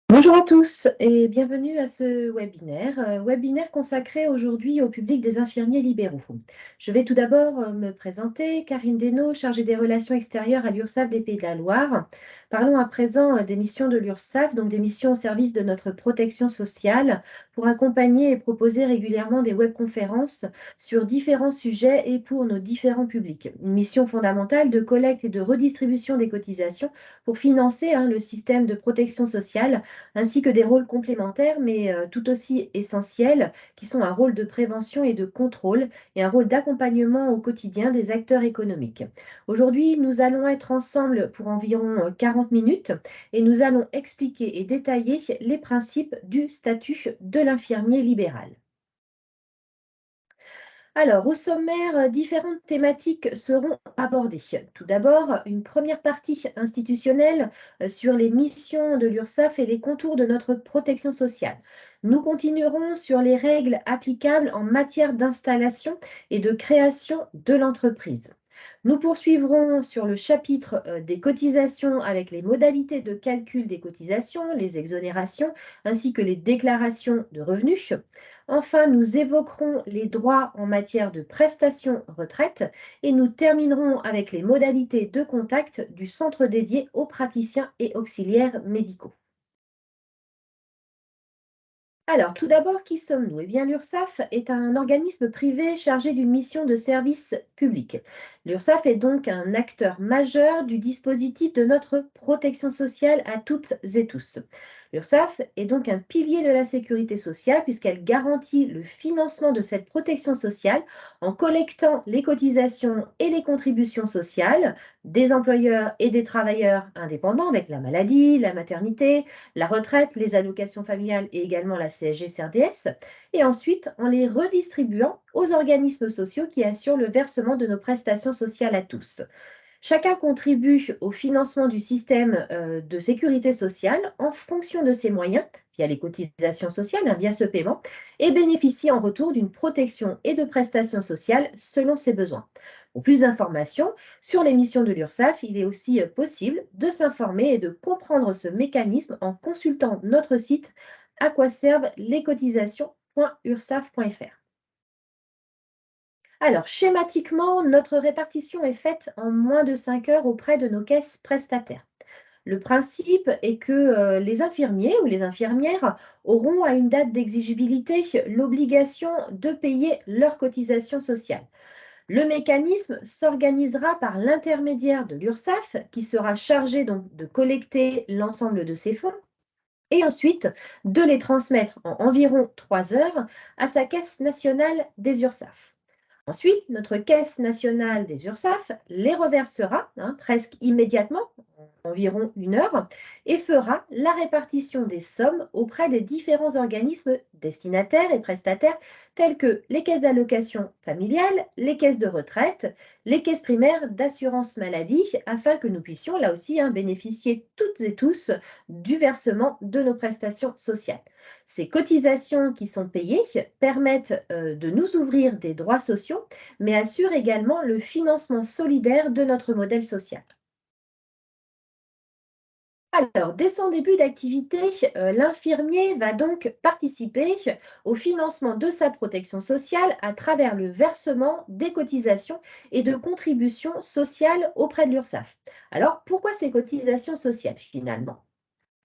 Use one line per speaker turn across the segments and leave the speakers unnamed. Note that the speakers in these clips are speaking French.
Bonjour à tous et bienvenue à ce webinaire consacré aujourd'hui au public des infirmiers libéraux. Je vais tout d'abord me présenter, Karine Desnaux, chargée des relations extérieures à l'URSSAF des Pays de la Loire. Parlons à présent des missions de l'URSSAF, donc des missions au service de notre protection sociale, pour accompagner et proposer régulièrement des webconférences sur différents sujets et pour nos différents publics. Une mission fondamentale de collecte et de redistribution des cotisations pour financer le système de protection sociale ainsi que des rôles complémentaires, mais tout aussi essentiels, qui sont un rôle de prévention et de contrôle et un rôle d'accompagnement au quotidien des acteurs économiques. Aujourd'hui, nous allons être ensemble pour environ 40 minutes et nous allons expliquer et détailler les principes du statut de l'infirmier libéral. Alors, au sommaire, différentes thématiques seront abordées. Tout d'abord, une première partie institutionnelle sur les missions de l'URSSAF et les contours de notre protection sociale. Nous continuerons sur les règles applicables en matière d'installation et de création de l'entreprise. Nous poursuivrons sur le chapitre des cotisations avec les modalités de calcul des cotisations, les exonérations, ainsi que les déclarations de revenus. Enfin, nous évoquerons les droits en matière de prestations retraite et nous terminerons avec les modalités de contact du centre dédié aux praticiens et auxiliaires médicaux. Alors, tout d'abord, qui sommes-nous? Eh bien, l'URSSAF est un organisme privé chargé d'une mission de service public. L'URSSAF est donc un acteur majeur du dispositif de notre protection sociale à toutes et tous. L'URSSAF est donc un pilier de la sécurité sociale puisqu'elle garantit le financement de cette protection sociale en collectant les cotisations et les contributions sociales des employeurs et des travailleurs indépendants avec la maladie, la maternité, la retraite, les allocations familiales et également la CSG-CRDS, et ensuite en les redistribuant aux organismes sociaux qui assurent le versement de nos prestations sociales à tous. Chacun contribue au financement du système de sécurité sociale en fonction de ses moyens, via les cotisations sociales, via ce paiement, et bénéficie en retour d'une protection et de prestations sociales selon ses besoins. Pour plus d'informations sur les missions de l'URSSAF, il est aussi possible de s'informer et de comprendre ce mécanisme en consultant notre site à quoi servent les cotisations.ursaf.fr. Alors, schématiquement, notre répartition est faite en moins de 5 heures auprès de nos caisses prestataires. Le principe est que les infirmiers ou les infirmières auront à une date d'exigibilité l'obligation de payer leurs cotisations sociales. Le mécanisme s'organisera par l'intermédiaire de l'URSSAF qui sera chargé donc de collecter l'ensemble de ces fonds et ensuite de les transmettre en environ 3 heures à sa caisse nationale des URSSAF. Ensuite, notre Caisse nationale des URSSAF les reversera presque immédiatement, environ 1 heure, et fera la répartition des sommes auprès des différents organismes destinataires et prestataires tels que les caisses d'allocation familiale, les caisses de retraite, les caisses primaires d'assurance maladie, afin que nous puissions là aussi bénéficier toutes et tous du versement de nos prestations sociales. Ces cotisations qui sont payées permettent de nous ouvrir des droits sociaux, mais assurent également le financement solidaire de notre modèle social. Alors, dès son début d'activité, l'infirmier va donc participer au financement de sa protection sociale à travers le versement des cotisations et de contributions sociales auprès de l'URSSAF. Alors, pourquoi ces cotisations sociales finalement?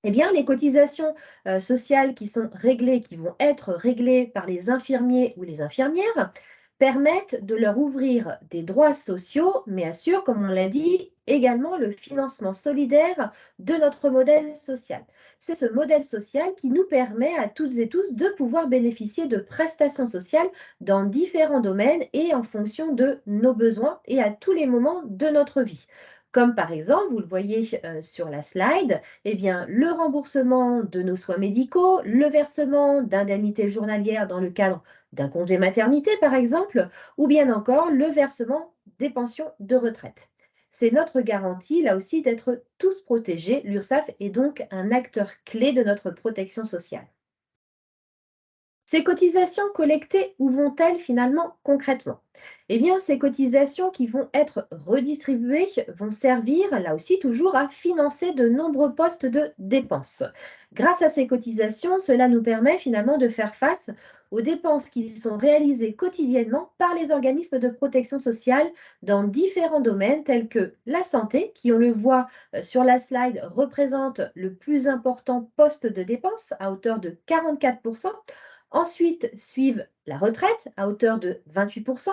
Eh bien, les cotisations sociales qui sont réglées, qui vont être réglées par les infirmiers ou les infirmières, permettent de leur ouvrir des droits sociaux, mais assurent, comme on l'a dit, également le financement solidaire de notre modèle social. C'est ce modèle social qui nous permet à toutes et tous de pouvoir bénéficier de prestations sociales dans différents domaines et en fonction de nos besoins et à tous les moments de notre vie. Comme par exemple, vous le voyez sur la slide, eh bien, le remboursement de nos soins médicaux, le versement d'indemnités journalières dans le cadre d'un congé maternité, par exemple, ou bien encore le versement des pensions de retraite. C'est notre garantie, là aussi, d'être tous protégés. L'URSSAF est donc un acteur clé de notre protection sociale. Ces cotisations collectées, où vont-elles finalement concrètement? Eh bien, ces cotisations qui vont être redistribuées vont servir, là aussi, toujours à financer de nombreux postes de dépenses. Grâce à ces cotisations, cela nous permet finalement de faire face aux dépenses qui sont réalisées quotidiennement par les organismes de protection sociale dans différents domaines tels que la santé, qui, on le voit sur la slide, représente le plus important poste de dépenses à hauteur de 44%. Ensuite suivent la retraite à hauteur de 28%,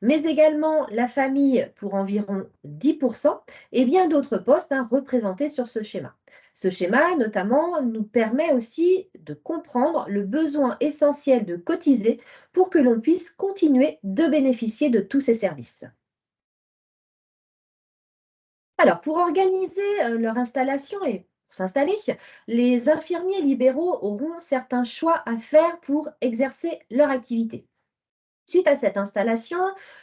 mais également la famille pour environ 10% et bien d'autres postes représentés sur ce schéma. Ce schéma, notamment, nous permet aussi de comprendre le besoin essentiel de cotiser pour que l'on puisse continuer de bénéficier de tous ces services. Alors, pour organiser leur installation et pour s'installer, les infirmiers libéraux auront certains choix à faire pour exercer leur activité. Suite à cette installation,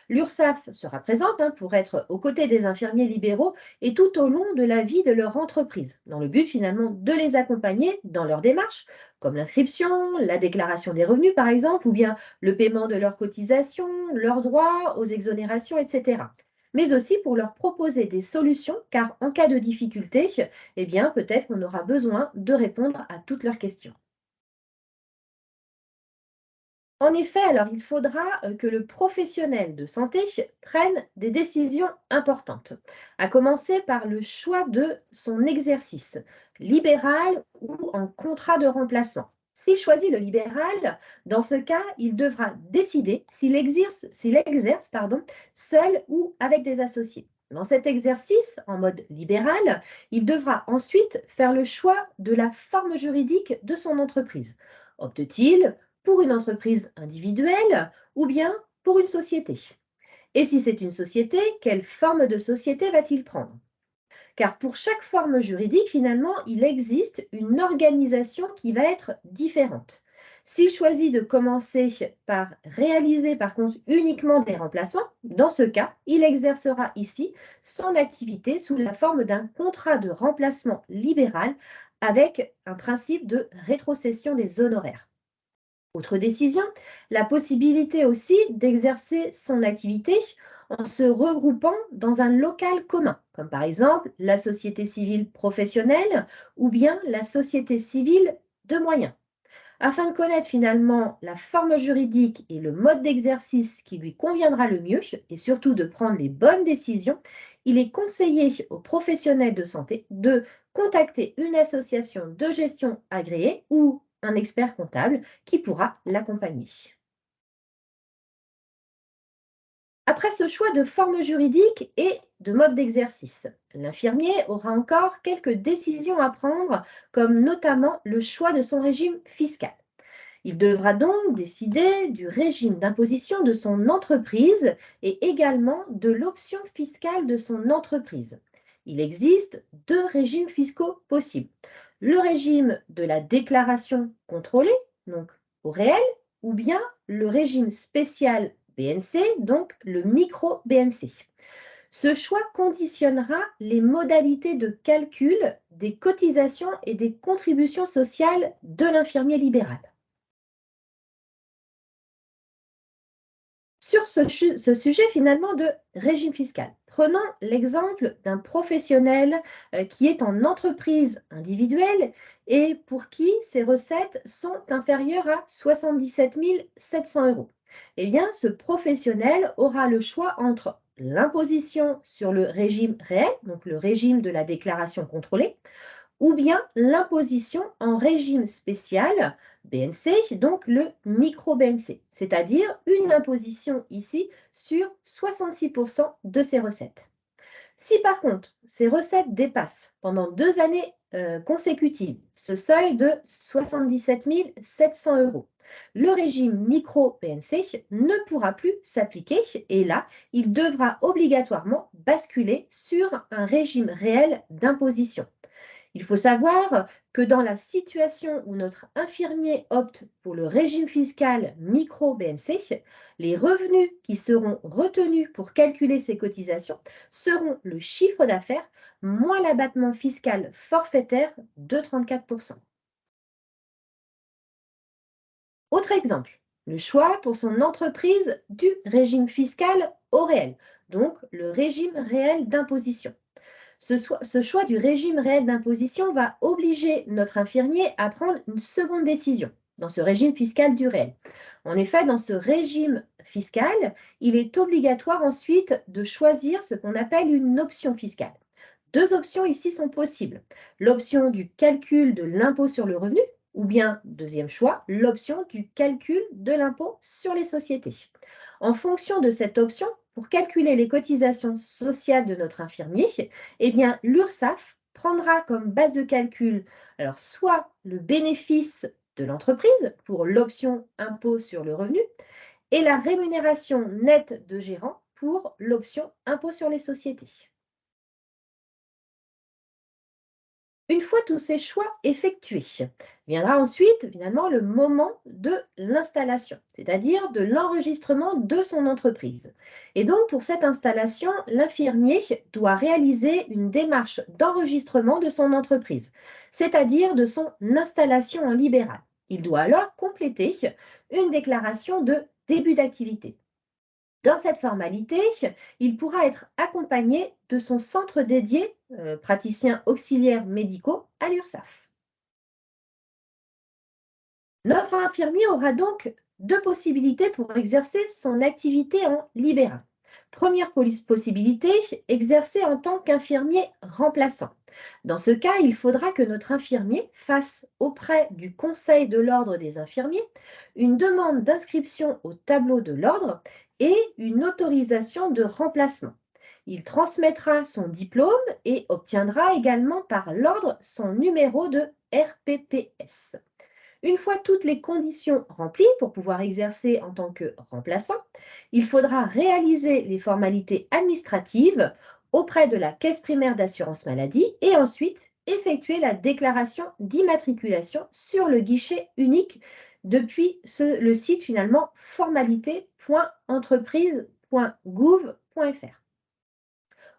l'URSSAF sera présente pour être aux côtés des infirmiers libéraux et tout au long de la vie de leur entreprise, dans le but finalement de les accompagner dans leurs démarches, comme l'inscription, la déclaration des revenus par exemple, ou bien le paiement de leurs cotisations, leurs droits aux exonérations, etc. Mais aussi pour leur proposer des solutions, car en cas de difficulté, eh bien peut-être qu'on aura besoin de répondre à toutes leurs questions. En effet, alors il faudra que le professionnel de santé prenne des décisions importantes, à commencer par le choix de son exercice, libéral ou en contrat de remplacement. S'il choisit le libéral, dans ce cas, il devra décider s'il exerce seul ou avec des associés. Dans cet exercice, en mode libéral, il devra ensuite faire le choix de la forme juridique de son entreprise. Opte-t-il pour une entreprise individuelle ou bien pour une société? Et si c'est une société, quelle forme de société va-t-il prendre? Car pour chaque forme juridique, finalement, il existe une organisation qui va être différente. S'il choisit de commencer par réaliser par contre uniquement des remplacements, dans ce cas, il exercera ici son activité sous la forme d'un contrat de remplacement libéral avec un principe de rétrocession des honoraires. Autre décision, la possibilité aussi d'exercer son activité en se regroupant dans un local commun, comme par exemple la société civile professionnelle ou bien la société civile de moyens. Afin de connaître finalement la forme juridique et le mode d'exercice qui lui conviendra le mieux et surtout de prendre les bonnes décisions, il est conseillé aux professionnels de santé de contacter une association de gestion agréée ou un expert comptable qui pourra l'accompagner. Après ce choix de forme juridique et de mode d'exercice, l'infirmier aura encore quelques décisions à prendre, comme notamment le choix de son régime fiscal. Il devra donc décider du régime d'imposition de son entreprise et également de l'option fiscale de son entreprise. Il existe deux régimes fiscaux possibles. Le régime de la déclaration contrôlée, donc au réel, ou bien le régime spécial BNC, donc le micro-BNC. Ce choix conditionnera les modalités de calcul des cotisations et des contributions sociales de l'infirmier libéral. Sur ce sujet finalement de régime fiscal, prenons l'exemple d'un professionnel qui est en entreprise individuelle et pour qui ses recettes sont inférieures à 77 700 euros. Eh bien, ce professionnel aura le choix entre l'imposition sur le régime réel, donc le régime de la déclaration contrôlée, ou bien l'imposition en régime spécial BNC, donc le micro-BNC, c'est-à-dire une imposition ici sur 66% de ses recettes. Si par contre ces recettes dépassent pendant 2 années consécutives ce seuil de 77 700 euros, le régime micro-BNC ne pourra plus s'appliquer et là, il devra obligatoirement basculer sur un régime réel d'imposition. Il faut savoir que dans la situation où notre infirmier opte pour le régime fiscal micro-BNC, les revenus qui seront retenus pour calculer ces cotisations seront le chiffre d'affaires moins l'abattement fiscal forfaitaire de 34%. Autre exemple, le choix pour son entreprise du régime fiscal au réel, donc le régime réel d'imposition. Ce choix du régime réel d'imposition va obliger notre infirmier à prendre une seconde décision dans ce régime fiscal du réel. En effet, dans ce régime fiscal, il est obligatoire ensuite de choisir ce qu'on appelle une option fiscale. Deux options ici sont possibles. L'option du calcul de l'impôt sur le revenu ou bien, deuxième choix, l'option du calcul de l'impôt sur les sociétés. En fonction de cette option, pour calculer les cotisations sociales de notre infirmier, eh bien, l'URSSAF prendra comme base de calcul alors soit le bénéfice de l'entreprise pour l'option impôt sur le revenu et la rémunération nette de gérant pour l'option impôt sur les sociétés. Une fois tous ces choix effectués, viendra ensuite finalement le moment de l'installation, c'est-à-dire de l'enregistrement de son entreprise. Et donc pour cette installation, l'infirmier doit réaliser une démarche d'enregistrement de son entreprise, c'est-à-dire de son installation en libéral. Il doit alors compléter une déclaration de début d'activité. Dans cette formalité, il pourra être accompagné de son centre dédié, praticiens auxiliaires médicaux à l'URSSAF. Notre infirmier aura donc deux possibilités pour exercer son activité en libéral. Première possibilité, exercer en tant qu'infirmier remplaçant. Dans ce cas, il faudra que notre infirmier fasse auprès du Conseil de l'ordre des infirmiers une demande d'inscription au tableau de l'ordre et une autorisation de remplacement. Il transmettra son diplôme et obtiendra également par l'ordre son numéro de RPPS. Une fois toutes les conditions remplies pour pouvoir exercer en tant que remplaçant, il faudra réaliser les formalités administratives auprès de la caisse primaire d'assurance maladie et ensuite effectuer la déclaration d'immatriculation sur le guichet unique depuis le site finalement formalité.entreprise.gouv.fr.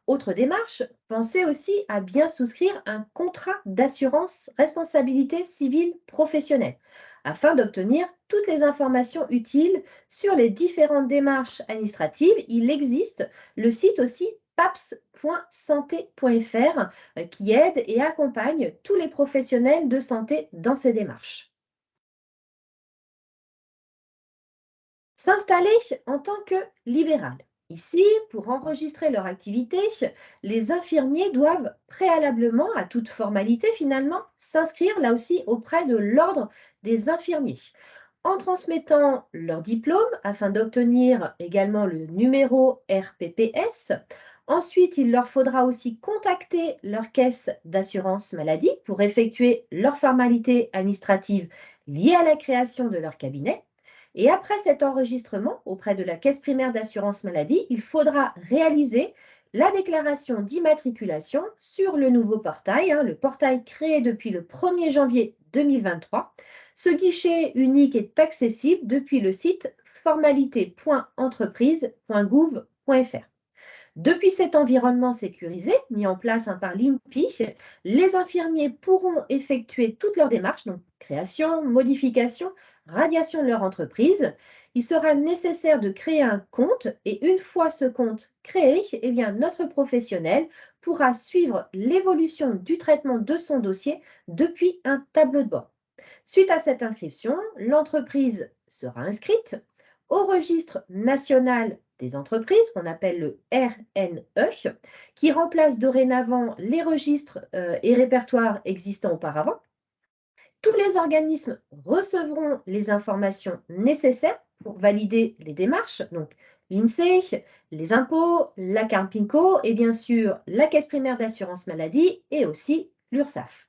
Autre démarche, pensez aussi à bien souscrire un contrat d'assurance responsabilité civile professionnelle afin d'obtenir toutes les informations utiles sur les différentes démarches administratives. Il existe le site aussi paps.santé.fr qui aide et accompagne tous les professionnels de santé dans ces démarches. S'installer en tant que libéral. Ici, pour enregistrer leur activité, les infirmiers doivent préalablement à toute formalité finalement s'inscrire là aussi auprès de l'ordre des infirmiers en transmettant leur diplôme afin d'obtenir également le numéro RPPS. Ensuite, il leur faudra aussi contacter leur caisse d'assurance maladie pour effectuer leurs formalités administratives liées à la création de leur cabinet. Et après cet enregistrement auprès de la caisse primaire d'assurance maladie, il faudra réaliser la déclaration d'immatriculation sur le nouveau portail, le portail créé depuis le 1er janvier 2023. Ce guichet unique est accessible depuis le site formalité.entreprise.gouv.fr. Depuis cet environnement sécurisé, mis en place par l'INPI, les infirmiers pourront effectuer toutes leurs démarches, donc création, modification, radiation de leur entreprise. Il sera nécessaire de créer un compte et une fois ce compte créé, eh bien, notre professionnel pourra suivre l'évolution du traitement de son dossier depuis un tableau de bord. Suite à cette inscription, l'entreprise sera inscrite au registre national des entreprises, qu'on appelle le RNE, qui remplace dorénavant les registres et répertoires existants auparavant. Tous les organismes recevront les informations nécessaires pour valider les démarches, donc l'INSEE, les impôts, la Carpinco et bien sûr la Caisse primaire d'assurance maladie et aussi l'URSSAF.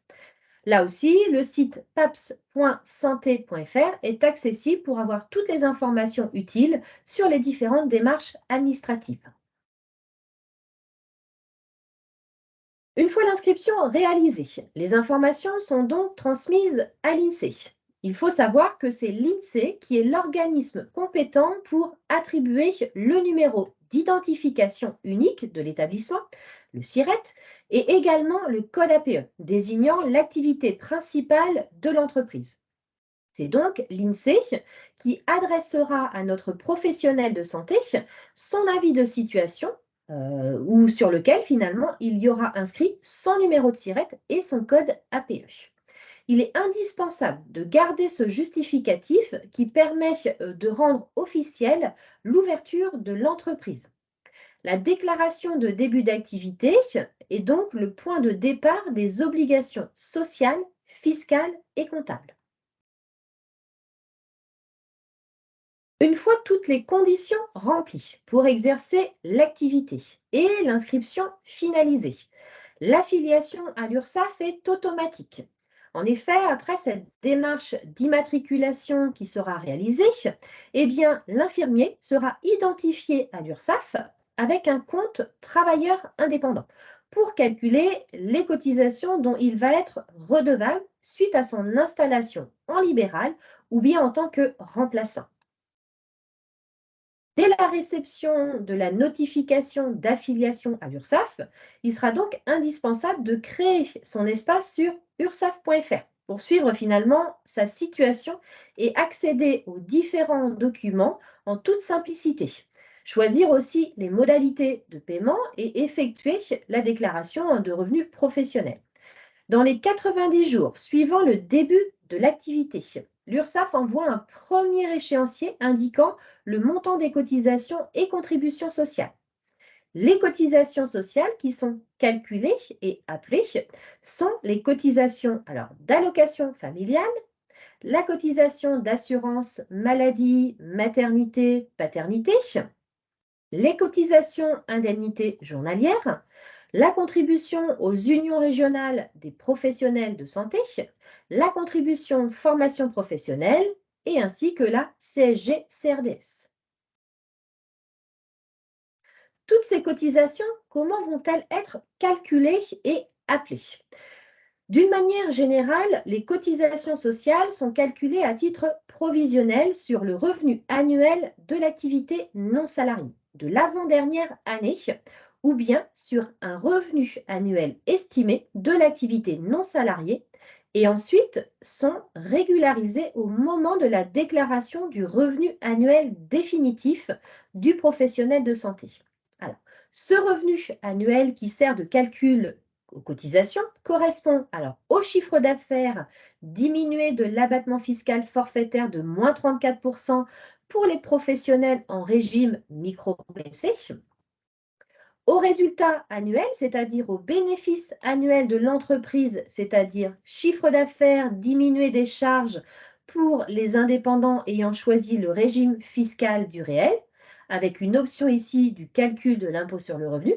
Là aussi, le site paps.santé.fr est accessible pour avoir toutes les informations utiles sur les différentes démarches administratives. Une fois l'inscription réalisée, les informations sont donc transmises à l'INSEE. Il faut savoir que c'est l'INSEE qui est l'organisme compétent pour attribuer le numéro d'identification unique de l'établissement, le SIRET, et également le code APE, désignant l'activité principale de l'entreprise. C'est donc l'INSEE qui adressera à notre professionnel de santé son avis de situation ou sur lequel finalement il y aura inscrit son numéro de SIRET et son code APE. Il est indispensable de garder ce justificatif qui permet de rendre officielle l'ouverture de l'entreprise. La déclaration de début d'activité est donc le point de départ des obligations sociales, fiscales et comptables. Une fois toutes les conditions remplies pour exercer l'activité et l'inscription finalisée, l'affiliation à l'URSSAF est automatique. En effet, après cette démarche d'immatriculation qui sera réalisée, eh bien, l'infirmier sera identifié à l'URSSAF avec un compte travailleur indépendant pour calculer les cotisations dont il va être redevable suite à son installation en libéral ou bien en tant que remplaçant. Dès la réception de la notification d'affiliation à l'URSSAF, il sera donc indispensable de créer son espace sur ursaf.fr pour suivre finalement sa situation et accéder aux différents documents en toute simplicité. Choisir aussi les modalités de paiement et effectuer la déclaration de revenus professionnels. Dans les 90 jours suivant le début de l'activité, l'URSSAF envoie un premier échéancier indiquant le montant des cotisations et contributions sociales. Les cotisations sociales qui sont calculées et appelées sont les cotisations d'allocation familiale, la cotisation d'assurance maladie, maternité, paternité, les cotisations indemnités journalières, la contribution aux unions régionales des professionnels de santé, la contribution formation professionnelle et ainsi que la CSG-CRDS. Toutes ces cotisations, comment vont-elles être calculées et appelées? D'une manière générale, les cotisations sociales sont calculées à titre provisionnel sur le revenu annuel de l'activité non salariée de l'avant-dernière année ou bien sur un revenu annuel estimé de l'activité non salariée et ensuite sont régularisées au moment de la déclaration du revenu annuel définitif du professionnel de santé. Alors, ce revenu annuel qui sert de calcul aux cotisations correspond alors au chiffre d'affaires diminué de l'abattement fiscal forfaitaire de moins 34% pour les professionnels en régime micro-BC, au résultat annuel, c'est-à-dire au bénéfice annuel de l'entreprise, c'est-à-dire chiffre d'affaires diminué des charges pour les indépendants ayant choisi le régime fiscal du réel, avec une option ici du calcul de l'impôt sur le revenu,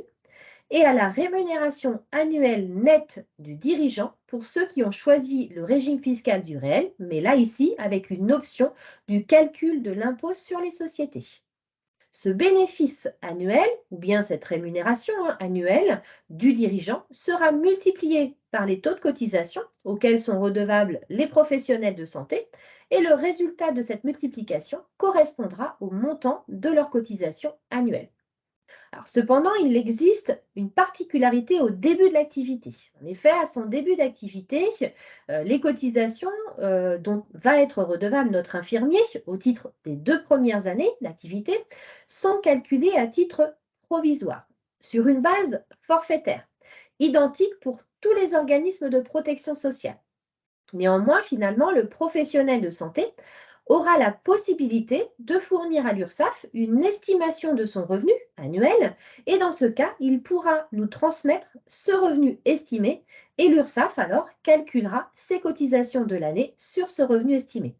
et à la rémunération annuelle nette du dirigeant pour ceux qui ont choisi le régime fiscal du réel, mais là ici avec une option du calcul de l'impôt sur les sociétés. Ce bénéfice annuel, ou bien cette rémunération annuelle du dirigeant, sera multiplié par les taux de cotisation auxquels sont redevables les professionnels de santé, et le résultat de cette multiplication correspondra au montant de leur cotisation annuelle. Alors, cependant, il existe une particularité au début de l'activité. En effet, à son début d'activité, les cotisations dont va être redevable notre infirmier au titre des 2 premières années d'activité sont calculées à titre provisoire, sur une base forfaitaire, identique pour tous les organismes de protection sociale. Néanmoins, finalement, le professionnel de santé aura la possibilité de fournir à l'URSSAF une estimation de son revenu annuel et dans ce cas, il pourra nous transmettre ce revenu estimé et l'URSSAF alors calculera ses cotisations de l'année sur ce revenu estimé.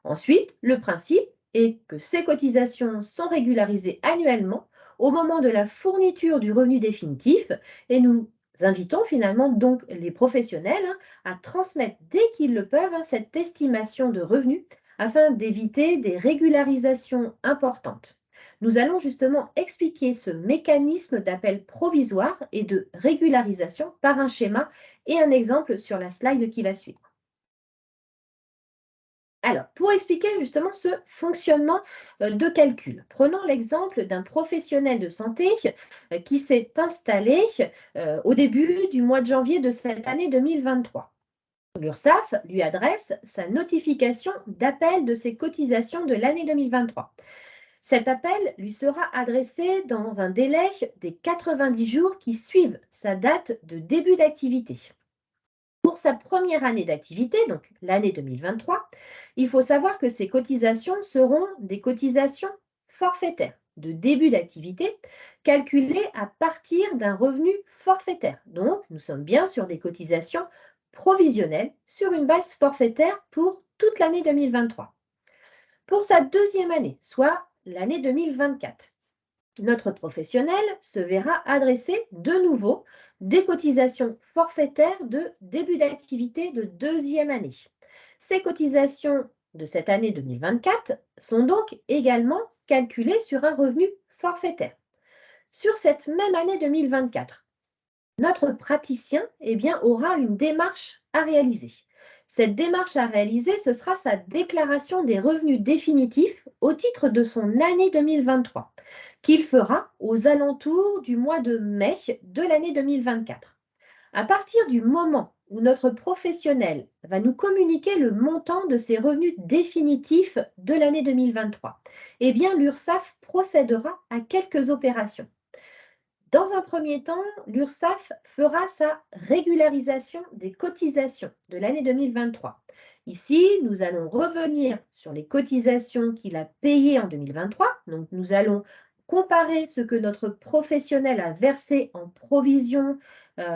Ensuite, le principe est que ces cotisations sont régularisées annuellement au moment de la fourniture du revenu définitif et nous invitons finalement donc les professionnels à transmettre dès qu'ils le peuvent cette estimation de revenus afin d'éviter des régularisations importantes. Nous allons justement expliquer ce mécanisme d'appel provisoire et de régularisation par un schéma et un exemple sur la slide qui va suivre. Alors, pour expliquer justement ce fonctionnement de calcul, prenons l'exemple d'un professionnel de santé qui s'est installé au début du mois de janvier de cette année 2023. L'URSSAF lui adresse sa notification d'appel de ses cotisations de l'année 2023. Cet appel lui sera adressé dans un délai des 90 jours qui suivent sa date de début d'activité. Pour sa première année d'activité, donc l'année 2023, il faut savoir que ces cotisations seront des cotisations forfaitaires de début d'activité calculées à partir d'un revenu forfaitaire. Donc, nous sommes bien sur des cotisations provisionnelles sur une base forfaitaire pour toute l'année 2023. Pour sa deuxième année, soit l'année 2024, notre professionnel se verra adresser de nouveau des cotisations forfaitaires de début d'activité de deuxième année. Ces cotisations de cette année 2024 sont donc également calculées sur un revenu forfaitaire. Sur cette même année 2024, notre praticien aura une démarche à réaliser. Cette démarche à réaliser, ce sera sa déclaration des revenus définitifs au titre de son année 2023, qu'il fera aux alentours du mois de mai de l'année 2024. À partir du moment où notre professionnel va nous communiquer le montant de ses revenus définitifs de l'année 2023, l'URSSAF procédera à quelques opérations. Dans un premier temps, l'URSSAF fera sa régularisation des cotisations de l'année 2023. Ici, nous allons revenir sur les cotisations qu'il a payées en 2023. Donc, nous allons comparer ce que notre professionnel a versé en provision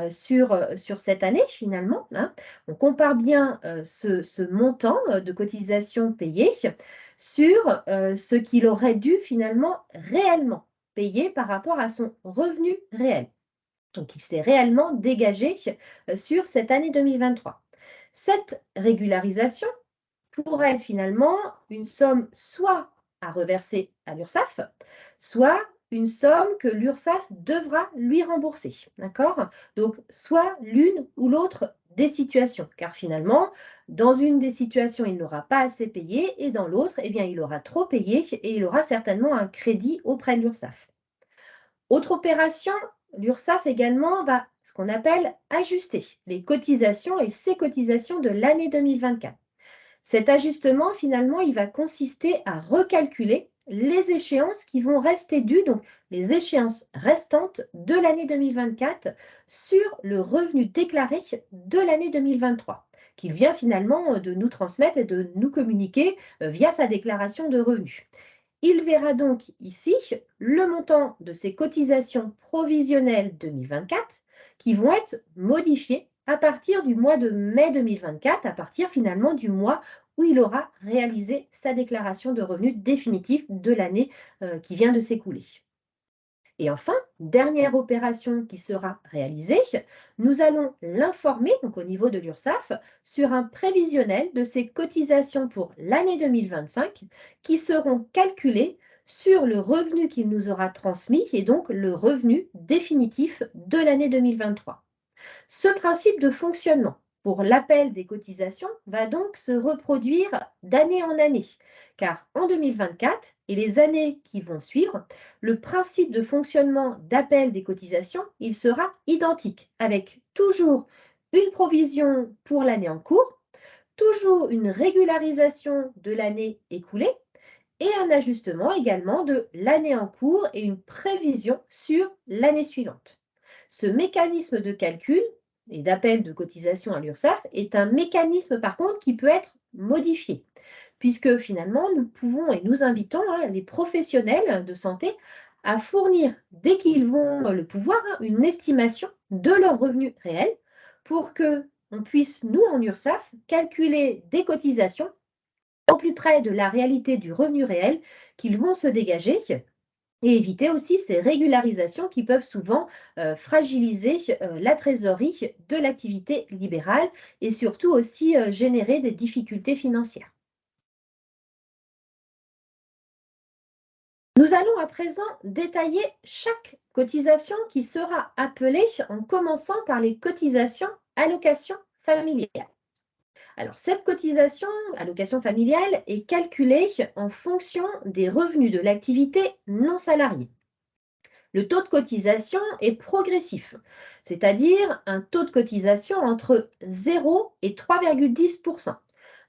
sur cette année finalement. On compare bien ce montant de cotisations payées sur ce qu'il aurait dû finalement réellement payé par rapport à son revenu réel. Donc, il s'est réellement dégagé sur cette année 2023. Cette régularisation pourrait être finalement une somme soit à reverser à l'URSSAF, soit une somme que l'URSSAF devra lui rembourser. D'accord? Donc, soit l'une ou l'autre des situations, car finalement, dans une des situations, il n'aura pas assez payé et dans l'autre, il aura trop payé et il aura certainement un crédit auprès de l'URSSAF. Autre opération, l'URSSAF également va ce qu'on appelle ajuster les cotisations et ses cotisations de l'année 2024. Cet ajustement, finalement, il va consister à recalculer les échéances qui vont rester dues, donc les échéances restantes de l'année 2024 sur le revenu déclaré de l'année 2023, qu'il vient finalement de nous transmettre et de nous communiquer via sa déclaration de revenus. Il verra donc ici le montant de ses cotisations provisionnelles 2024 qui vont être modifiées à partir du mois de mai 2024, à partir finalement du mois où il aura réalisé sa déclaration de revenus définitive de l'année qui vient de s'écouler. Et enfin, dernière opération qui sera réalisée, nous allons l'informer, donc au niveau de l'URSSAF, sur un prévisionnel de ses cotisations pour l'année 2025 qui seront calculées sur le revenu qu'il nous aura transmis et donc le revenu définitif de l'année 2023. Ce principe de fonctionnement pour l'appel des cotisations va donc se reproduire d'année en année, car en 2024 et les années qui vont suivre, le principe de fonctionnement d'appel des cotisations, il sera identique, avec toujours une provision pour l'année en cours, toujours une régularisation de l'année écoulée et un ajustement également de l'année en cours et une prévision sur l'année suivante. Ce mécanisme de calcul et d'appel de cotisation à l'URSSAF est un mécanisme par contre qui peut être modifié, puisque finalement nous pouvons et nous invitons les professionnels de santé à fournir, dès qu'ils vont le pouvoir, une estimation de leurs revenus réels pour que on puisse, nous en URSSAF, calculer des cotisations au plus près de la réalité du revenu réel qu'ils vont se dégager et éviter aussi ces régularisations qui peuvent souvent fragiliser la trésorerie de l'activité libérale et surtout aussi générer des difficultés financières. Nous allons à présent détailler chaque cotisation qui sera appelée en commençant par les cotisations allocation familiale. Alors, cette cotisation, allocation familiale, est calculée en fonction des revenus de l'activité non salariée. Le taux de cotisation est progressif, c'est-à-dire un taux de cotisation entre 0 et 3,10%.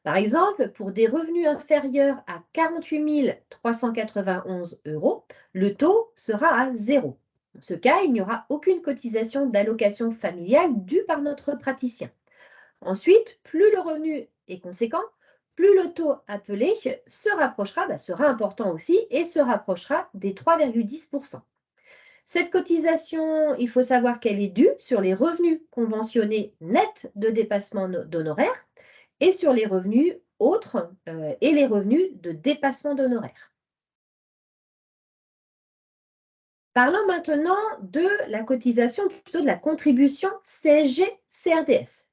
Par exemple, pour des revenus inférieurs à 48 391 euros, le taux sera à 0. Dans ce cas, il n'y aura aucune cotisation d'allocation familiale due par notre praticien. Ensuite, plus le revenu est conséquent, plus le taux appelé sera important aussi et se rapprochera des 3,10%. Cette cotisation, il faut savoir qu'elle est due sur les revenus conventionnés nets de dépassement d'honoraires et sur les revenus autres et les revenus de dépassement d'honoraires. Parlons maintenant de la cotisation, plutôt de la contribution CSG-CRDS.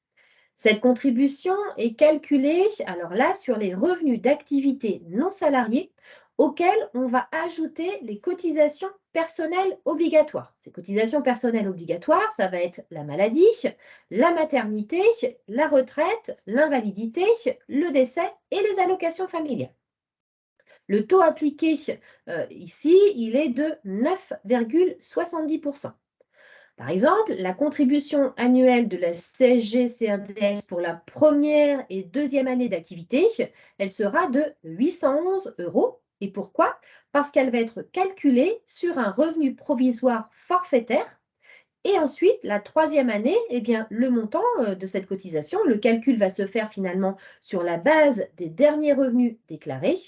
Cette contribution est calculée, alors là, sur les revenus d'activité non salariés auxquels on va ajouter les cotisations personnelles obligatoires. Ces cotisations personnelles obligatoires, ça va être la maladie, la maternité, la retraite, l'invalidité, le décès et les allocations familiales. Le taux appliqué ici, il est de 9,70%. Par exemple, la contribution annuelle de la CSG-CRDS pour la première et deuxième année d'activité, elle sera de 811 euros. Et pourquoi? Parce qu'elle va être calculée sur un revenu provisoire forfaitaire. Et ensuite, la troisième année, eh bien, le montant de cette cotisation, le calcul va se faire finalement sur la base des derniers revenus déclarés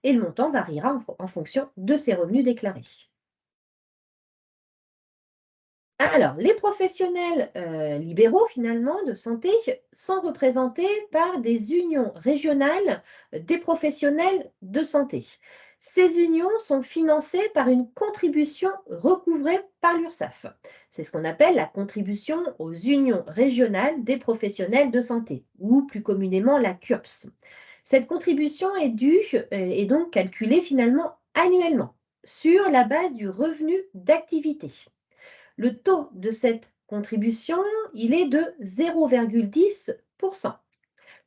et le montant variera en fonction de ces revenus déclarés. Alors, les professionnels libéraux, finalement, de santé, sont représentés par des unions régionales des professionnels de santé. Ces unions sont financées par une contribution recouvrée par l'URSSAF. C'est ce qu'on appelle la contribution aux unions régionales des professionnels de santé, ou plus communément la CURPS. Cette contribution est due et donc calculée finalement annuellement sur la base du revenu d'activité. Le taux de cette contribution, il est de 0,10%.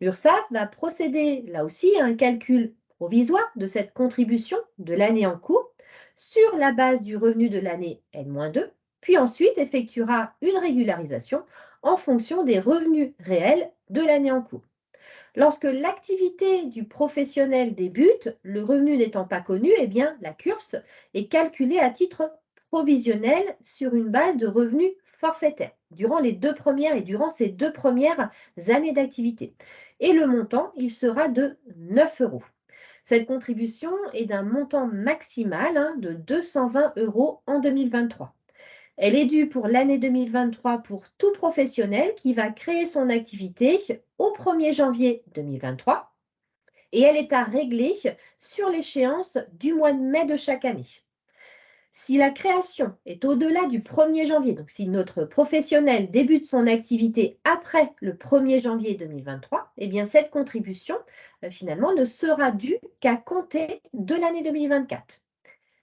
L'URSSAF va procéder là aussi à un calcul provisoire de cette contribution de l'année en cours sur la base du revenu de l'année N-2, puis ensuite effectuera une régularisation en fonction des revenus réels de l'année en cours. Lorsque l'activité du professionnel débute, le revenu n'étant pas connu, eh bien, la CURPS est calculée à titre provisionnel sur une base de revenus forfaitaires durant ces 2 premières années d'activité. Et le montant, il sera de 9 euros. Cette contribution est d'un montant maximal de 220 euros en 2023. Elle est due pour l'année 2023 pour tout professionnel qui va créer son activité au 1er janvier 2023 et elle est à régler sur l'échéance du mois de mai de chaque année. Si la création est au-delà du 1er janvier, donc si notre professionnel débute son activité après le 1er janvier 2023, eh bien cette contribution finalement ne sera due qu'à compter de l'année 2024.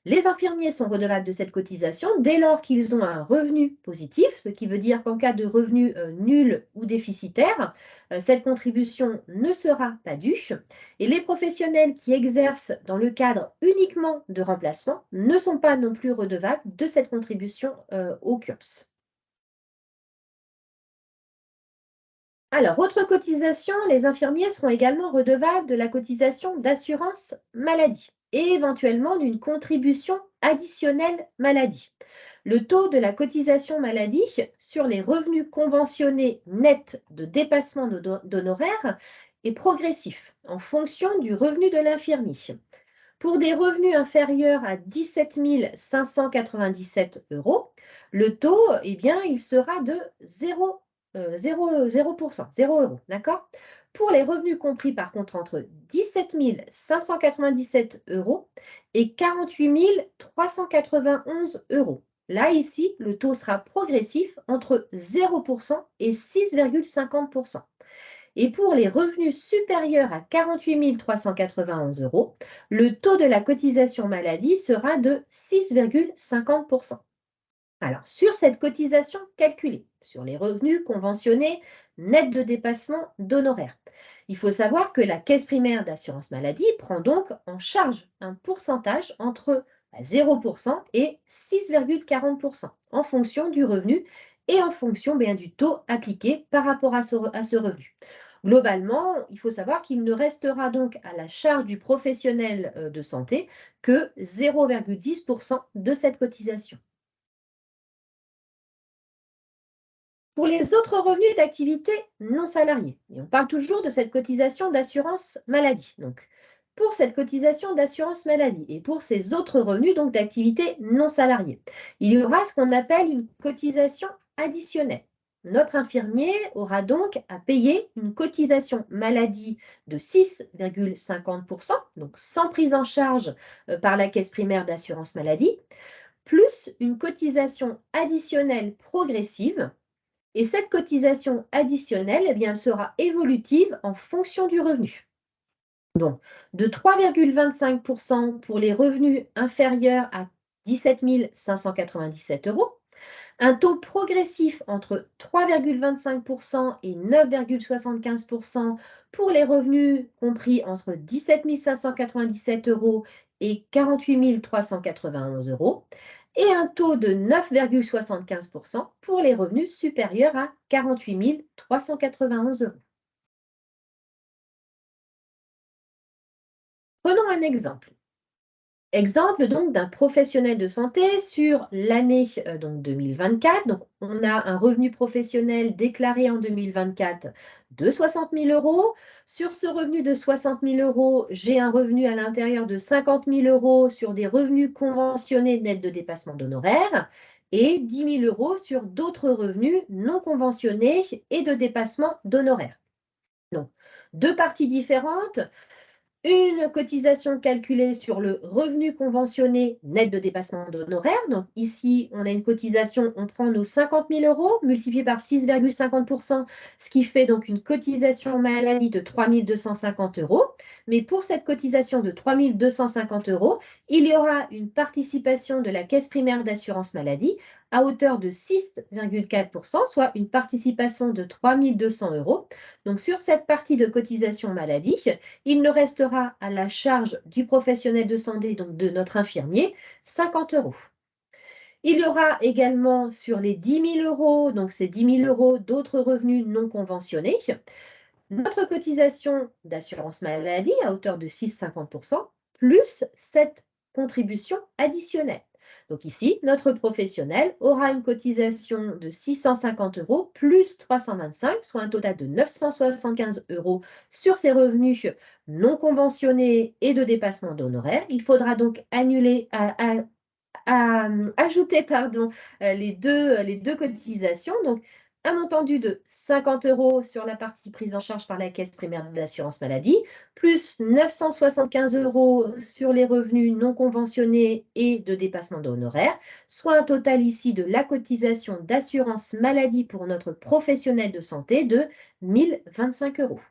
Les infirmiers sont redevables de cette cotisation dès lors qu'ils ont un revenu positif, ce qui veut dire qu'en cas de revenu nul ou déficitaire, cette contribution ne sera pas due. Et les professionnels qui exercent dans le cadre uniquement de remplacement ne sont pas non plus redevables de cette contribution au CURPS. Alors, autre cotisation, les infirmiers seront également redevables de la cotisation d'assurance maladie et éventuellement d'une contribution additionnelle maladie. Le taux de la cotisation maladie sur les revenus conventionnés nets de dépassement d'honoraires est progressif en fonction du revenu de l'infirmier. Pour des revenus inférieurs à 17 597 euros, le taux, eh bien, il sera de 0%, 0 euros, d'accord? Pour les revenus compris par contre entre 17 597 euros et 48 391 euros. Là, ici, le taux sera progressif entre 0% et 6,50%. Et pour les revenus supérieurs à 48 391 euros, le taux de la cotisation maladie sera de 6,50%. Alors, sur cette cotisation calculée, sur les revenus conventionnés nets de dépassement d'honoraires, il faut savoir que la caisse primaire d'assurance maladie prend donc en charge un pourcentage entre à 0% et 6,40% en fonction du revenu et en fonction bien, du taux appliqué par rapport à ce revenu. Globalement, il faut savoir qu'il ne restera donc à la charge du professionnel de santé que 0,10% de cette cotisation. Pour les autres revenus d'activité non salariée, et on parle toujours de cette cotisation d'assurance maladie. Donc, pour cette cotisation d'assurance maladie et pour ces autres revenus donc d'activité non salariée, il y aura ce qu'on appelle une cotisation additionnelle. Notre infirmier aura donc à payer une cotisation maladie de 6,50%, donc sans prise en charge par la caisse primaire d'assurance maladie, plus une cotisation additionnelle progressive et cette cotisation additionnelle, eh bien, elle sera évolutive en fonction du revenu. Donc, de 3,25% pour les revenus inférieurs à 17 597 euros, un taux progressif entre 3,25% et 9,75% pour les revenus compris entre 17 597 euros et 48 391 euros, et un taux de 9,75% pour les revenus supérieurs à 48 391 euros. Prenons un exemple. Exemple donc d'un professionnel de santé sur l'année donc 2024. Donc, on a un revenu professionnel déclaré en 2024 de 60 000 euros. Sur ce revenu de 60 000 euros, j'ai un revenu à l'intérieur de 50 000 euros sur des revenus conventionnés nets de dépassement d'honoraires et 10 000 euros sur d'autres revenus non conventionnés et de dépassement d'honoraires. Donc, deux parties différentes. Une cotisation calculée sur le revenu conventionné net de dépassement d'honoraires. Donc ici, on a une cotisation, on prend nos 50 000 euros multiplié par 6,50%, ce qui fait donc une cotisation maladie de 3 250 euros. Mais pour cette cotisation de 3 250 euros, il y aura une participation de la caisse primaire d'assurance maladie à hauteur de 6,4%, soit une participation de 3 200 euros. Donc sur cette partie de cotisation maladie, il ne restera à la charge du professionnel de santé, donc de notre infirmier, 50 euros. Il y aura également sur les 10 000 euros, donc ces 10 000 euros d'autres revenus non conventionnés, notre cotisation d'assurance maladie à hauteur de 6,50% plus cette contribution additionnelle. Donc ici, notre professionnel aura une cotisation de 650 euros plus 325, soit un total de 975 euros sur ses revenus non conventionnés et de dépassement d'honoraires. Il faudra donc ajouter les deux cotisations. Donc, un montant dû de 50 euros sur la partie prise en charge par la caisse primaire de l'assurance maladie, plus 975 euros sur les revenus non conventionnés et de dépassement d'honoraires, soit un total ici de la cotisation d'assurance maladie pour notre professionnel de santé de 1025 euros.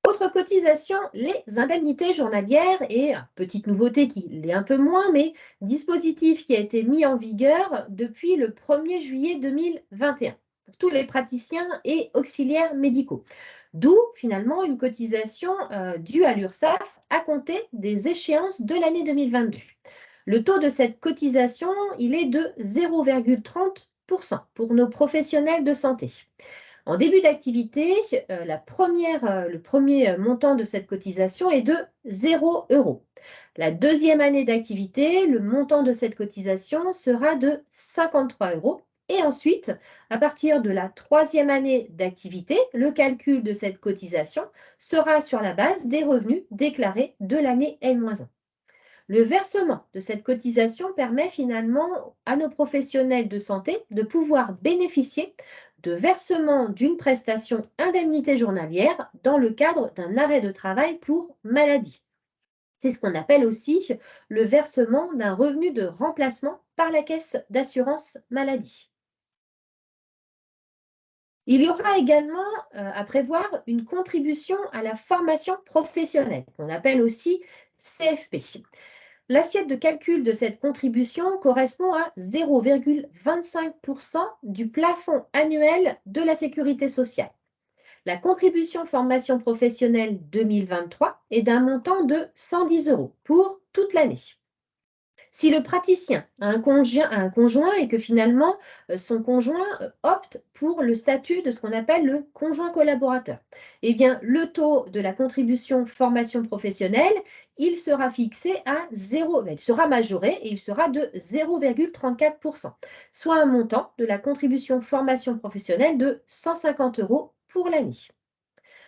Autre cotisation, les indemnités journalières et petite nouveauté qui l'est un peu moins, mais dispositif qui a été mis en vigueur depuis le 1er juillet 2021 pour tous les praticiens et auxiliaires médicaux. D'où finalement une cotisation due à l'URSSAF à compter des échéances de l'année 2022. Le taux de cette cotisation, il est de 0,30% pour nos professionnels de santé. En début d'activité, le premier montant de cette cotisation est de 0 euros. La deuxième année d'activité, le montant de cette cotisation sera de 53 euros. Et ensuite, à partir de la troisième année d'activité, le calcul de cette cotisation sera sur la base des revenus déclarés de l'année N-1. Le versement de cette cotisation permet finalement à nos professionnels de santé de pouvoir bénéficier de versement d'une prestation indemnité journalière dans le cadre d'un arrêt de travail pour maladie. C'est ce qu'on appelle aussi le versement d'un revenu de remplacement par la caisse d'assurance maladie. Il y aura également à prévoir une contribution à la formation professionnelle, qu'on appelle aussi CFP. L'assiette de calcul de cette contribution correspond à 0,25% du plafond annuel de la sécurité sociale. La contribution formation professionnelle 2023 est d'un montant de 110 € pour toute l'année. Si le praticien a un conjoint et que finalement son conjoint opte pour le statut de ce qu'on appelle le conjoint collaborateur, eh bien le taux de la contribution formation professionnelle, il sera fixé à 0, il sera majoré et il sera de 0,34%, soit un montant de la contribution formation professionnelle de 150 € pour l'année.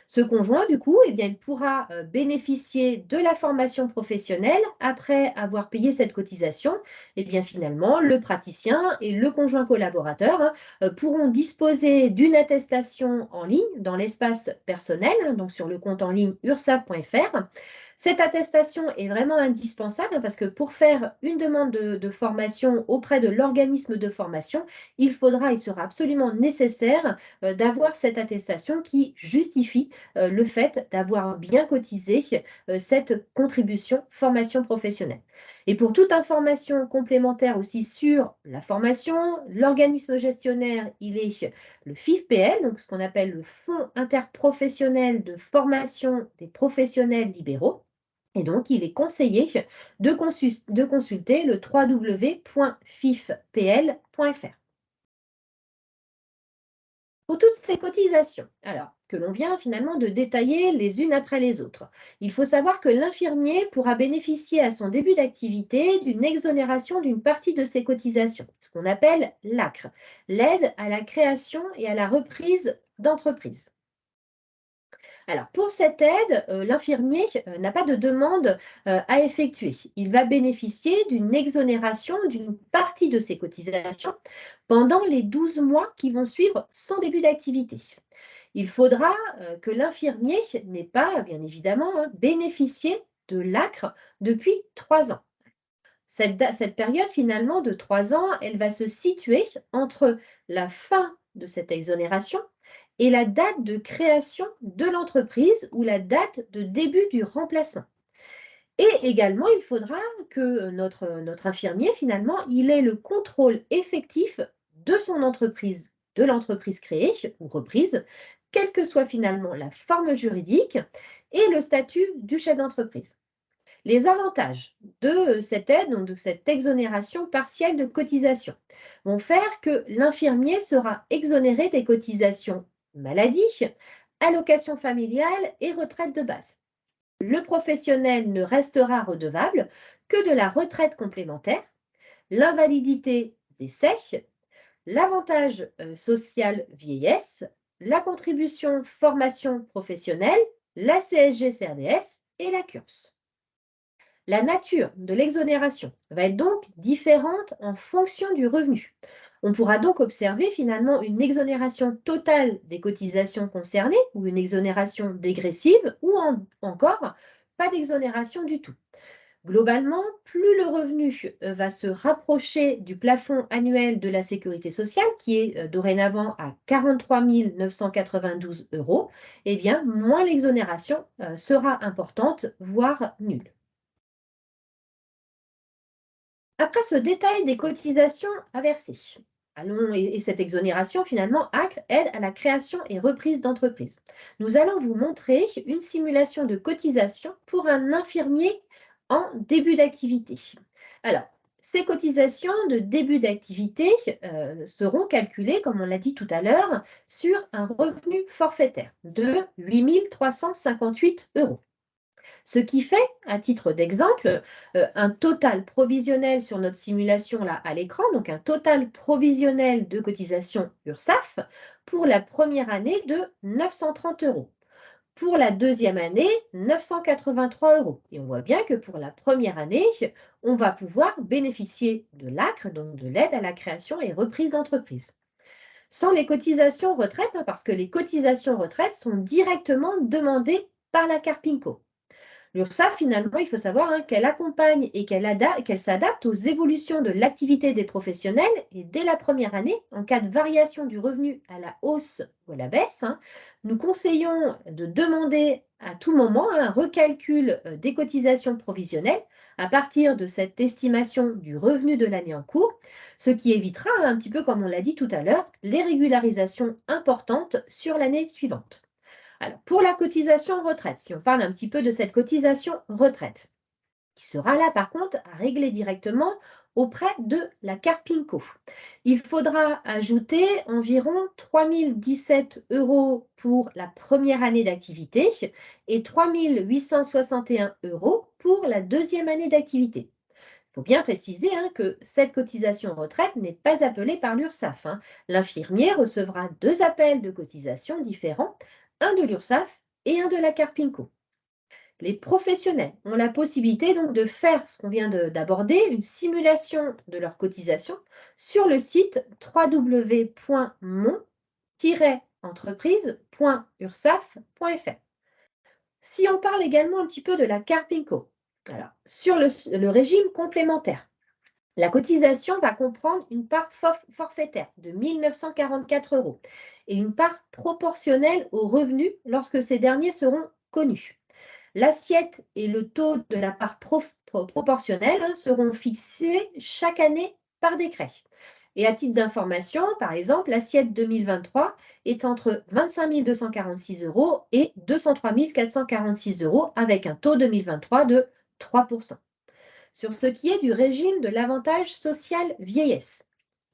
Ce conjoint, du coup, eh bien, il pourra bénéficier de la formation professionnelle après avoir payé cette cotisation. Eh bien, finalement, le praticien et le conjoint collaborateur pourront disposer d'une attestation en ligne dans l'espace personnel, hein, donc sur le compte en ligne ursap.fr. Cette attestation est vraiment indispensable parce que pour faire une demande de formation auprès de l'organisme de formation, il sera absolument nécessaire d'avoir cette attestation qui justifie le fait d'avoir bien cotisé cette contribution formation professionnelle. Et pour toute information complémentaire aussi sur la formation, l'organisme gestionnaire, il est le FIFPL, donc ce qu'on appelle le Fonds interprofessionnel de formation des professionnels libéraux. Et donc, il est conseillé de consulter le www.fifpl.fr. Pour toutes ces cotisations, alors que l'on vient finalement de détailler les unes après les autres, il faut savoir que l'infirmier pourra bénéficier à son début d'activité d'une exonération d'une partie de ses cotisations, ce qu'on appelle l'ACRE, l'aide à la création et à la reprise d'entreprise. Alors, pour cette aide, l'infirmier n'a pas de demande à effectuer. Il va bénéficier d'une exonération d'une partie de ses cotisations pendant les 12 mois qui vont suivre son début d'activité. Il faudra que l'infirmier n'ait pas, bien évidemment, bénéficié de l'ACRE depuis 3 ans. Cette période, finalement, de 3 ans, elle va se situer entre la fin de cette exonération et la date de création de l'entreprise ou la date de début du remplacement. Et également, il faudra que notre infirmier, finalement, il ait le contrôle effectif de son entreprise, de l'entreprise créée ou reprise, quelle que soit finalement la forme juridique et le statut du chef d'entreprise. Les avantages de cette aide, donc de cette exonération partielle de cotisation, vont faire que l'infirmier sera exonéré des cotisations maladie, allocation familiale et retraite de base. Le professionnel ne restera redevable que de la retraite complémentaire, l'invalidité décès, l'avantage social vieillesse, la contribution formation professionnelle, la CSG-CRDS et la CURPS. La nature de l'exonération va être donc différente en fonction du revenu. On pourra donc observer finalement une exonération totale des cotisations concernées ou une exonération dégressive ou encore pas d'exonération du tout. Globalement, plus le revenu va se rapprocher du plafond annuel de la sécurité sociale, qui est dorénavant à 43 992 €, eh bien, moins l'exonération sera importante, voire nulle. Après ce détail des cotisations à verser, et cette exonération, finalement, ACRE aide à la création et reprise d'entreprise. Nous allons vous montrer une simulation de cotisation pour un infirmier en début d'activité. Alors, ces cotisations de début d'activité seront calculées, comme on l'a dit tout à l'heure, sur un revenu forfaitaire de 8 358 €. Ce qui fait, à titre d'exemple, un total provisionnel sur notre simulation là à l'écran, donc un total provisionnel de cotisation URSSAF pour la première année de 930 €. Pour la deuxième année, 983 €. Et on voit bien que pour la première année, on va pouvoir bénéficier de l'ACRE, donc de l'aide à la création et reprise d'entreprise. Sans les cotisations retraite, hein, parce que les cotisations retraite sont directement demandées par la Carpinco. L'URSSAF, finalement, il faut savoir qu'elle accompagne et qu'elle s'adapte aux évolutions de l'activité des professionnels et dès la première année, en cas de variation du revenu à la hausse ou à la baisse, nous conseillons de demander à tout moment un recalcul des cotisations provisionnelles à partir de cette estimation du revenu de l'année en cours, ce qui évitera, un petit peu comme on l'a dit tout à l'heure, les régularisations importantes sur l'année suivante. Alors, pour la cotisation retraite, si on parle un petit peu de cette cotisation retraite, qui sera là par contre à régler directement auprès de la Carpinco. Il faudra ajouter environ 3 017 € pour la première année d'activité et 3 861 € pour la deuxième année d'activité. Il faut bien préciser que cette cotisation retraite n'est pas appelée par l'URSSAF. L'infirmier recevra 2 appels de cotisation différents, un de l'URSSAF et un de la Carpinco. Les professionnels ont la possibilité donc de faire ce qu'on vient d'aborder, une simulation de leur cotisation sur le site www.mon-entreprise.ursaf.fr. Si on parle également un petit peu de la Carpinco, alors sur le régime complémentaire, la cotisation va comprendre une part forfaitaire de 1 944 € et une part proportionnelle aux revenus lorsque ces derniers seront connus. L'assiette et le taux de la part proportionnelle seront fixés chaque année par décret. Et à titre d'information, par exemple, l'assiette 2023 est entre 25 246 € et 203 446 € avec un taux 2023 de 3%. Sur ce qui est du régime de l'avantage social vieillesse,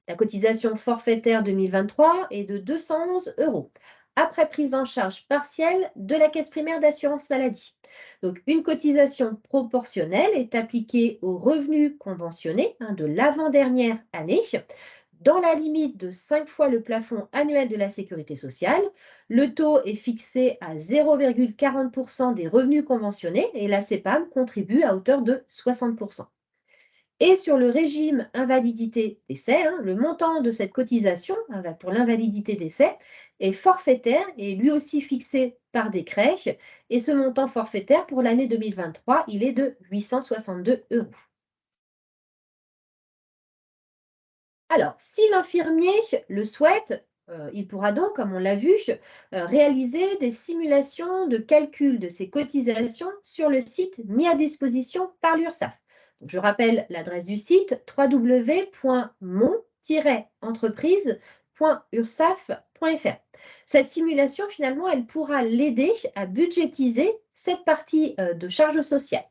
la cotisation forfaitaire 2023 est de 211 € après prise en charge partielle de la caisse primaire d'assurance maladie. Donc, une cotisation proportionnelle est appliquée aux revenus conventionnés de l'avant-dernière année dans la limite de 5 fois le plafond annuel de la sécurité sociale. Le taux est fixé à 0,40% des revenus conventionnés et la CEPAM contribue à hauteur de 60%. Et sur le régime invalidité décès, le montant de cette cotisation pour l'invalidité décès est forfaitaire et lui aussi fixé par décret. Et ce montant forfaitaire pour l'année 2023, il est de 862 €. Alors, si l'infirmier le souhaite, il pourra donc, comme on l'a vu, réaliser des simulations de calcul de ses cotisations sur le site mis à disposition par l'URSSAF. Je rappelle l'adresse du site www.mon-entreprise.ursaf.fr. Cette simulation, finalement, elle pourra l'aider à budgétiser cette partie de charges sociales.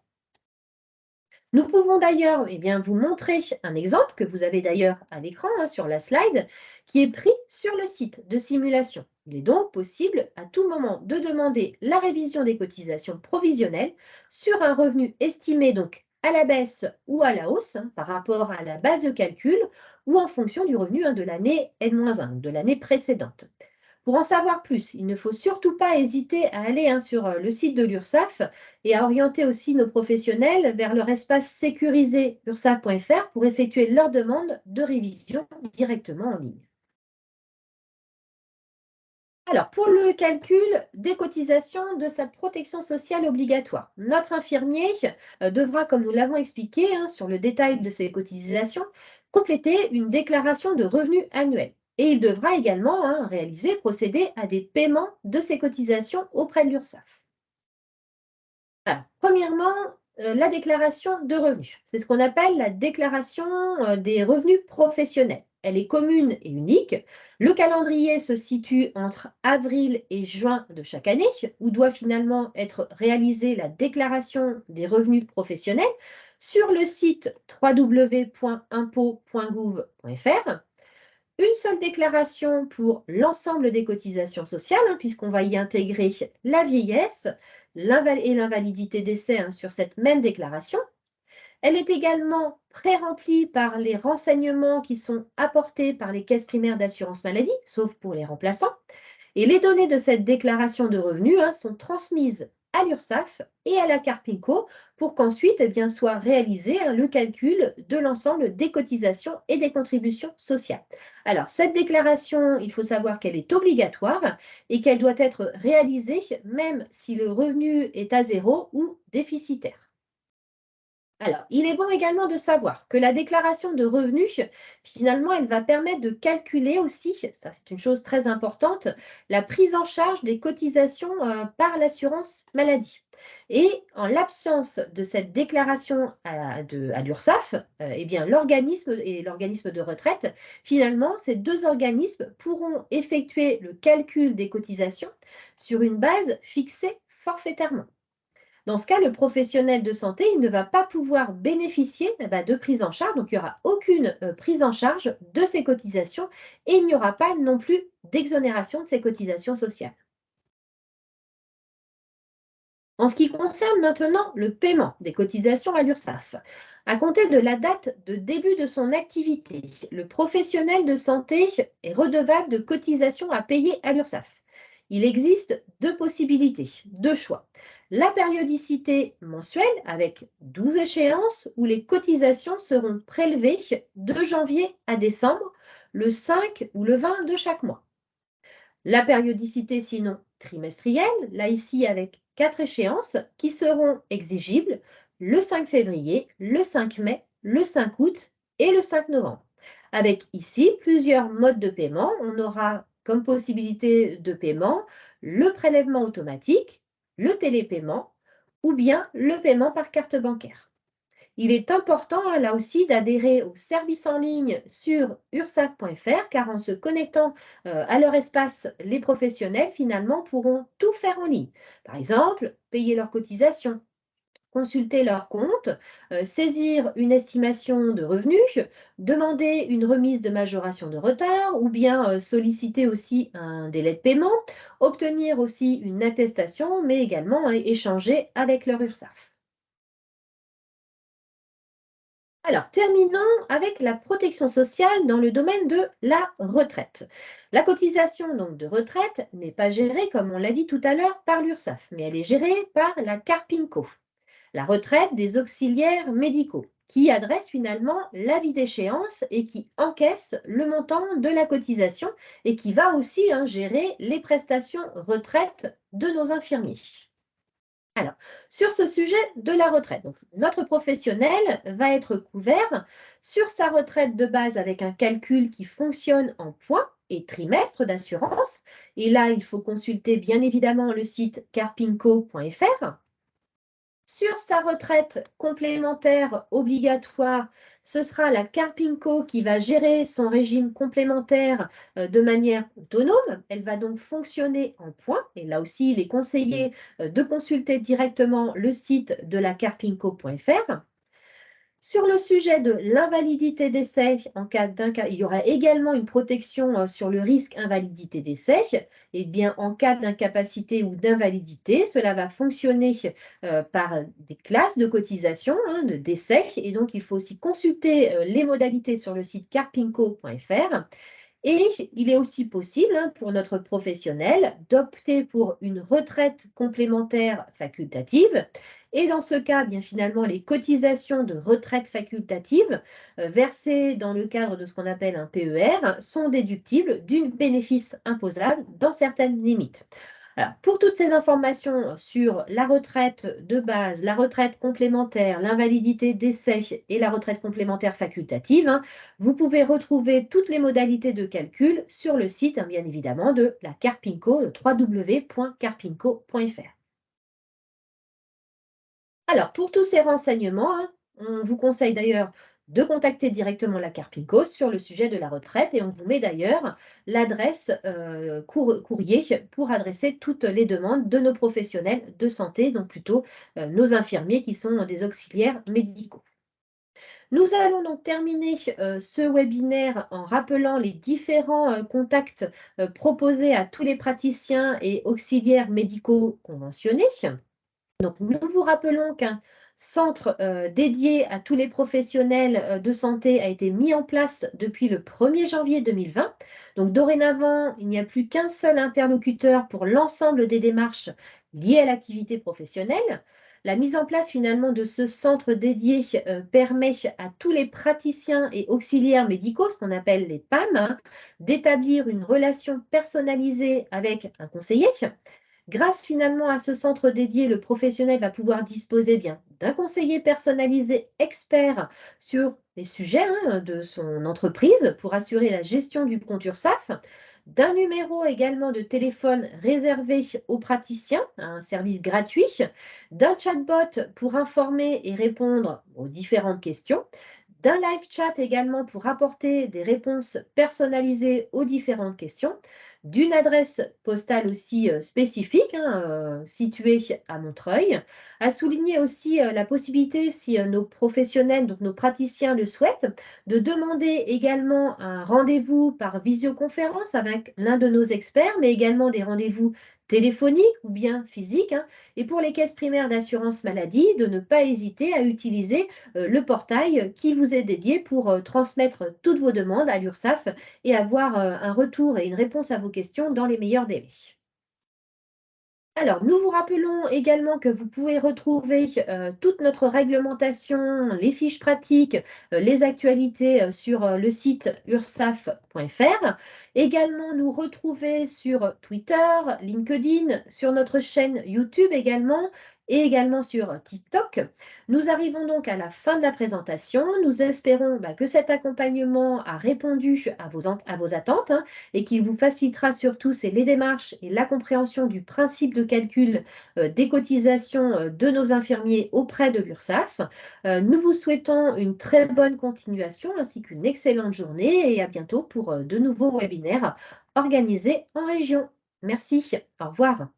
Nous pouvons d'ailleurs vous montrer un exemple que vous avez d'ailleurs à l'écran sur la slide qui est pris sur le site de simulation. Il est donc possible à tout moment de demander la révision des cotisations provisionnelles sur un revenu estimé donc à la baisse ou à la hausse par rapport à la base de calcul ou en fonction du revenu de l'année N-1, de l'année précédente. Pour en savoir plus, il ne faut surtout pas hésiter à aller sur le site de l'URSSAF et à orienter aussi nos professionnels vers leur espace sécurisé ursaf.fr pour effectuer leur demande de révision directement en ligne. Alors, pour le calcul des cotisations de sa protection sociale obligatoire, notre infirmier devra, comme nous l'avons expliqué sur le détail de ses cotisations, compléter une déclaration de revenus annuels. Et il devra également procéder à des paiements de ses cotisations auprès de l'URSSAF. Alors, premièrement, la déclaration de revenus. C'est ce qu'on appelle la déclaration des revenus professionnels. Elle est commune et unique. Le calendrier se situe entre avril et juin de chaque année, où doit finalement être réalisée la déclaration des revenus professionnels sur le site www.impôts.gouv.fr. Une seule déclaration pour l'ensemble des cotisations sociales, puisqu'on va y intégrer la vieillesse et l'invalidité décès sur cette même déclaration. Elle est également pré-remplie par les renseignements qui sont apportés par les caisses primaires d'assurance maladie, sauf pour les remplaçants. Et les données de cette déclaration de revenus sont transmises à l'URSSAF et à la Carpinco pour qu'ensuite soit réalisé le calcul de l'ensemble des cotisations et des contributions sociales. Alors, cette déclaration, il faut savoir qu'elle est obligatoire et qu'elle doit être réalisée même si le revenu est à zéro ou déficitaire. Alors, il est bon également de savoir que la déclaration de revenus, finalement, elle va permettre de calculer aussi, ça c'est une chose très importante, la prise en charge des cotisations par l'assurance maladie. Et en l'absence de cette déclaration à l'URSSAF, eh bien, l'organisme et l'organisme de retraite, finalement, ces deux organismes pourront effectuer le calcul des cotisations sur une base fixée forfaitairement. Dans ce cas, le professionnel de santé, il ne va pas pouvoir bénéficier de prise en charge, donc il n'y aura aucune prise en charge de ses cotisations et il n'y aura pas non plus d'exonération de ses cotisations sociales. En ce qui concerne maintenant le paiement des cotisations à l'URSSAF, à compter de la date de début de son activité, le professionnel de santé est redevable de cotisations à payer à l'URSSAF. Il existe deux possibilités, deux choix. La périodicité mensuelle avec 12 échéances où les cotisations seront prélevées de janvier à décembre, le 5 ou le 20 de chaque mois. La périodicité sinon trimestrielle, là ici avec 4 échéances qui seront exigibles le 5 février, le 5 mai, le 5 août et le 5 novembre. Avec ici plusieurs modes de paiement. On aura comme possibilité de paiement le prélèvement automatique, le télépaiement ou bien le paiement par carte bancaire. Il est important là aussi d'adhérer au service en ligne sur ursaf.fr car en se connectant à leur espace, les professionnels finalement pourront tout faire en ligne. Par exemple, payer leurs cotisations, consulter leur compte, saisir une estimation de revenus, demander une remise de majoration de retard ou bien solliciter aussi un délai de paiement, obtenir aussi une attestation, mais également échanger avec leur URSSAF. Alors, terminons avec la protection sociale dans le domaine de la retraite. La cotisation donc de retraite n'est pas gérée, comme on l'a dit tout à l'heure, par l'URSSAF, mais elle est gérée par la CARPINCO, la retraite des auxiliaires médicaux, qui adresse finalement l'avis d'échéance et qui encaisse le montant de la cotisation et qui va aussi gérer les prestations retraite de nos infirmiers. Alors, sur ce sujet de la retraite, donc, notre professionnel va être couvert sur sa retraite de base avec un calcul qui fonctionne en points et trimestres d'assurance. Et là, il faut consulter bien évidemment le site carpinco.fr. Sur sa retraite complémentaire obligatoire, ce sera la Carpinco qui va gérer son régime complémentaire de manière autonome. Elle va donc fonctionner en points. Et là aussi, il est conseillé de consulter directement le site de la carpinco.fr. Sur le sujet de l'invalidité d'essai, il y aura également une protection sur le risque invalidité d'essai. Et bien, en cas d'incapacité ou d'invalidité, cela va fonctionner par des classes de cotisation de décès. Et donc, il faut aussi consulter les modalités sur le site carpinco.fr. Et il est aussi possible pour notre professionnel d'opter pour une retraite complémentaire facultative. Et dans ce cas, bien finalement, les cotisations de retraite facultative versées dans le cadre de ce qu'on appelle un PER sont déductibles du bénéfice imposable dans certaines limites. Alors, pour toutes ces informations sur la retraite de base, la retraite complémentaire, l'invalidité d'essai et la retraite complémentaire facultative, vous pouvez retrouver toutes les modalités de calcul sur le site, bien évidemment, de la Carpinco, www.carpinco.fr. Alors, pour tous ces renseignements, on vous conseille d'ailleurs de contacter directement la Carpinco sur le sujet de la retraite et on vous met d'ailleurs l'adresse courrier pour adresser toutes les demandes de nos professionnels de santé, donc plutôt nos infirmiers qui sont des auxiliaires médicaux. Nous allons donc terminer ce webinaire en rappelant les différents contacts proposés à tous les praticiens et auxiliaires médicaux conventionnés. Donc, nous vous rappelons qu'un centre dédié à tous les professionnels de santé a été mis en place depuis le 1er janvier 2020. Donc, dorénavant, il n'y a plus qu'un seul interlocuteur pour l'ensemble des démarches liées à l'activité professionnelle. La mise en place finalement de ce centre dédié permet à tous les praticiens et auxiliaires médicaux, ce qu'on appelle les PAM, d'établir une relation personnalisée avec un conseiller. Grâce finalement à ce centre dédié, le professionnel va pouvoir disposer bien d'un conseiller personnalisé expert sur les sujets de son entreprise pour assurer la gestion du compte URSSAF, d'un numéro également de téléphone réservé aux praticiens, un service gratuit, d'un chatbot pour informer et répondre aux différentes questions, d'un live chat également pour apporter des réponses personnalisées aux différentes questions, d'une adresse postale aussi spécifique, située à Montreuil. À souligner aussi la possibilité, si nos professionnels, donc nos praticiens le souhaitent, de demander également un rendez-vous par visioconférence avec l'un de nos experts, mais également des rendez-vous téléphoniques ou bien physiques. Et pour les caisses primaires d'assurance maladie, de ne pas hésiter à utiliser le portail qui vous est dédié pour transmettre toutes vos demandes à l'URSSAF et avoir un retour et une réponse à vos questions dans les meilleurs délais. Alors, nous vous rappelons également que vous pouvez retrouver toute notre réglementation, les fiches pratiques, les actualités sur le site ursaf.fr. Également, nous retrouver sur Twitter, LinkedIn, sur notre chaîne YouTube également, et également sur TikTok. Nous arrivons donc à la fin de la présentation. Nous espérons que cet accompagnement a répondu à vos attentes, et qu'il vous facilitera surtout c'est les démarches et la compréhension du principe de calcul des cotisations de nos infirmiers auprès de l'URSSAF. Nous vous souhaitons une très bonne continuation ainsi qu'une excellente journée et à bientôt pour de nouveaux webinaires organisés en région. Merci, au revoir.